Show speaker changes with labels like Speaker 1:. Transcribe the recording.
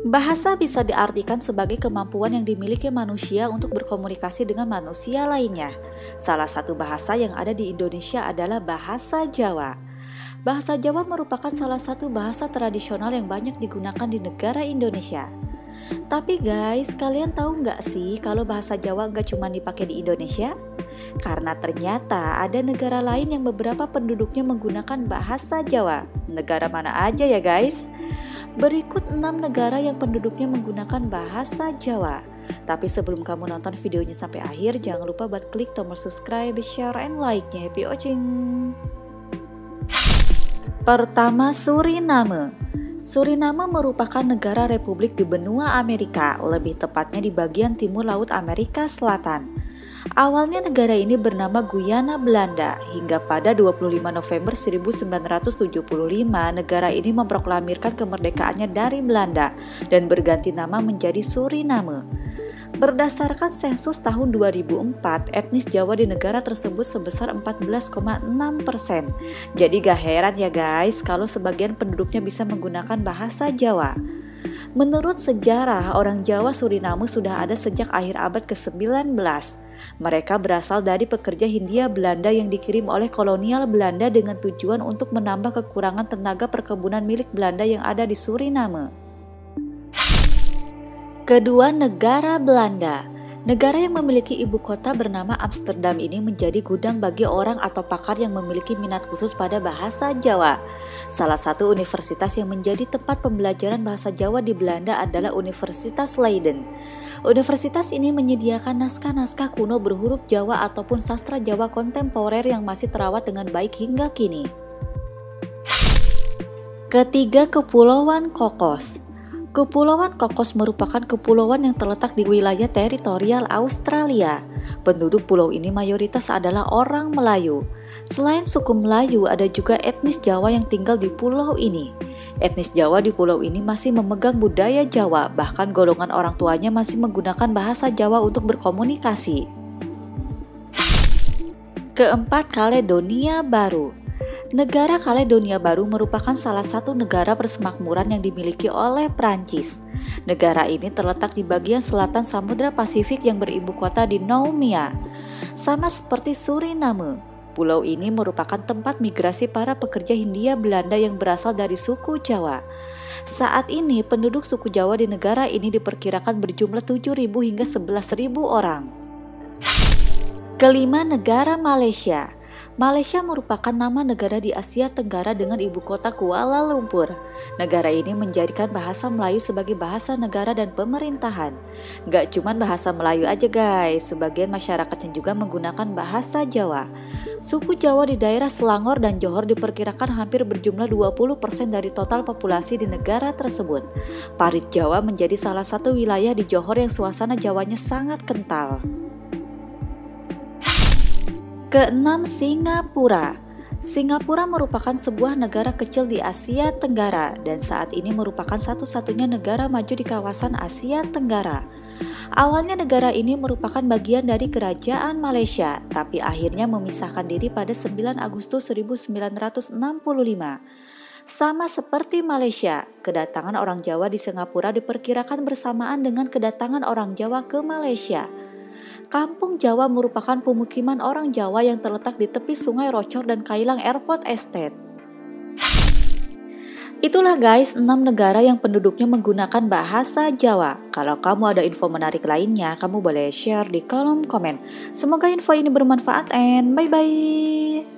Speaker 1: Bahasa bisa diartikan sebagai kemampuan yang dimiliki manusia untuk berkomunikasi dengan manusia lainnya. Salah satu bahasa yang ada di Indonesia adalah bahasa Jawa. Bahasa Jawa merupakan salah satu bahasa tradisional yang banyak digunakan di negara Indonesia. Tapi guys, kalian tahu nggak sih kalau bahasa Jawa nggak cuma dipakai di Indonesia? Karena ternyata ada negara lain yang beberapa penduduknya menggunakan bahasa Jawa. Negara mana aja ya guys? Berikut 6 negara yang penduduknya menggunakan bahasa Jawa. Tapi sebelum kamu nonton videonya sampai akhir, jangan lupa buat klik tombol subscribe, share, and like-nya. Happy watching! Pertama, Suriname. Suriname merupakan negara republik di benua Amerika, lebih tepatnya di bagian timur laut Amerika Selatan. Awalnya negara ini bernama Guyana Belanda, hingga pada 25 November 1975 negara ini memproklamirkan kemerdekaannya dari Belanda dan berganti nama menjadi Suriname. Berdasarkan sensus tahun 2004, etnis Jawa di negara tersebut sebesar 14,6%. Jadi gak heran ya guys kalau sebagian penduduknya bisa menggunakan bahasa Jawa. Menurut sejarah, orang Jawa Suriname sudah ada sejak akhir abad ke-19. Mereka berasal dari pekerja Hindia Belanda yang dikirim oleh kolonial Belanda dengan tujuan untuk menambah kekurangan tenaga perkebunan milik Belanda yang ada di Suriname. Kedua, negara Belanda. Negara yang memiliki ibu kota bernama Amsterdam ini menjadi gudang bagi orang atau pakar yang memiliki minat khusus pada bahasa Jawa. Salah satu universitas yang menjadi tempat pembelajaran bahasa Jawa di Belanda adalah Universitas Leiden. Universitas ini menyediakan naskah-naskah kuno berhuruf Jawa ataupun sastra Jawa kontemporer yang masih terawat dengan baik hingga kini. Ketiga, Kepulauan Cocos. Kepulauan Cocos merupakan kepulauan yang terletak di wilayah teritorial Australia. Penduduk pulau ini mayoritas adalah orang Melayu. Selain suku Melayu, ada juga etnis Jawa yang tinggal di pulau ini. Etnis Jawa di pulau ini masih memegang budaya Jawa, bahkan golongan orang tuanya masih menggunakan bahasa Jawa untuk berkomunikasi. Keempat, Kaledonia Baru. Negara Kaledonia Baru merupakan salah satu negara persemakmuran yang dimiliki oleh Prancis. Negara ini terletak di bagian selatan Samudra Pasifik yang beribu kota di Noumea. Sama seperti Suriname, pulau ini merupakan tempat migrasi para pekerja Hindia Belanda yang berasal dari suku Jawa. Saat ini penduduk suku Jawa di negara ini diperkirakan berjumlah 7.000 hingga 11.000 orang. Kelima, negara Malaysia. Malaysia merupakan nama negara di Asia Tenggara dengan ibu kota Kuala Lumpur. Negara ini menjadikan bahasa Melayu sebagai bahasa negara dan pemerintahan. Gak cuma bahasa Melayu aja guys, sebagian masyarakatnya juga menggunakan bahasa Jawa. Suku Jawa di daerah Selangor dan Johor diperkirakan hampir berjumlah 20% dari total populasi di negara tersebut. Parit Jawa menjadi salah satu wilayah di Johor yang suasana Jawanya sangat kental. Keenam, Singapura. Singapura merupakan sebuah negara kecil di Asia Tenggara dan saat ini merupakan satu-satunya negara maju di kawasan Asia Tenggara. Awalnya negara ini merupakan bagian dari kerajaan Malaysia, tapi akhirnya memisahkan diri pada 9 Agustus 1965. Sama seperti Malaysia, kedatangan orang Jawa di Singapura diperkirakan bersamaan dengan kedatangan orang Jawa ke Malaysia. Kampung Jawa merupakan pemukiman orang Jawa yang terletak di tepi Sungai Rocor dan Kailang Airport Estate. Itulah guys 6 negara yang penduduknya menggunakan bahasa Jawa. Kalau kamu ada info menarik lainnya, kamu boleh share di kolom komen. Semoga info ini bermanfaat and bye-bye.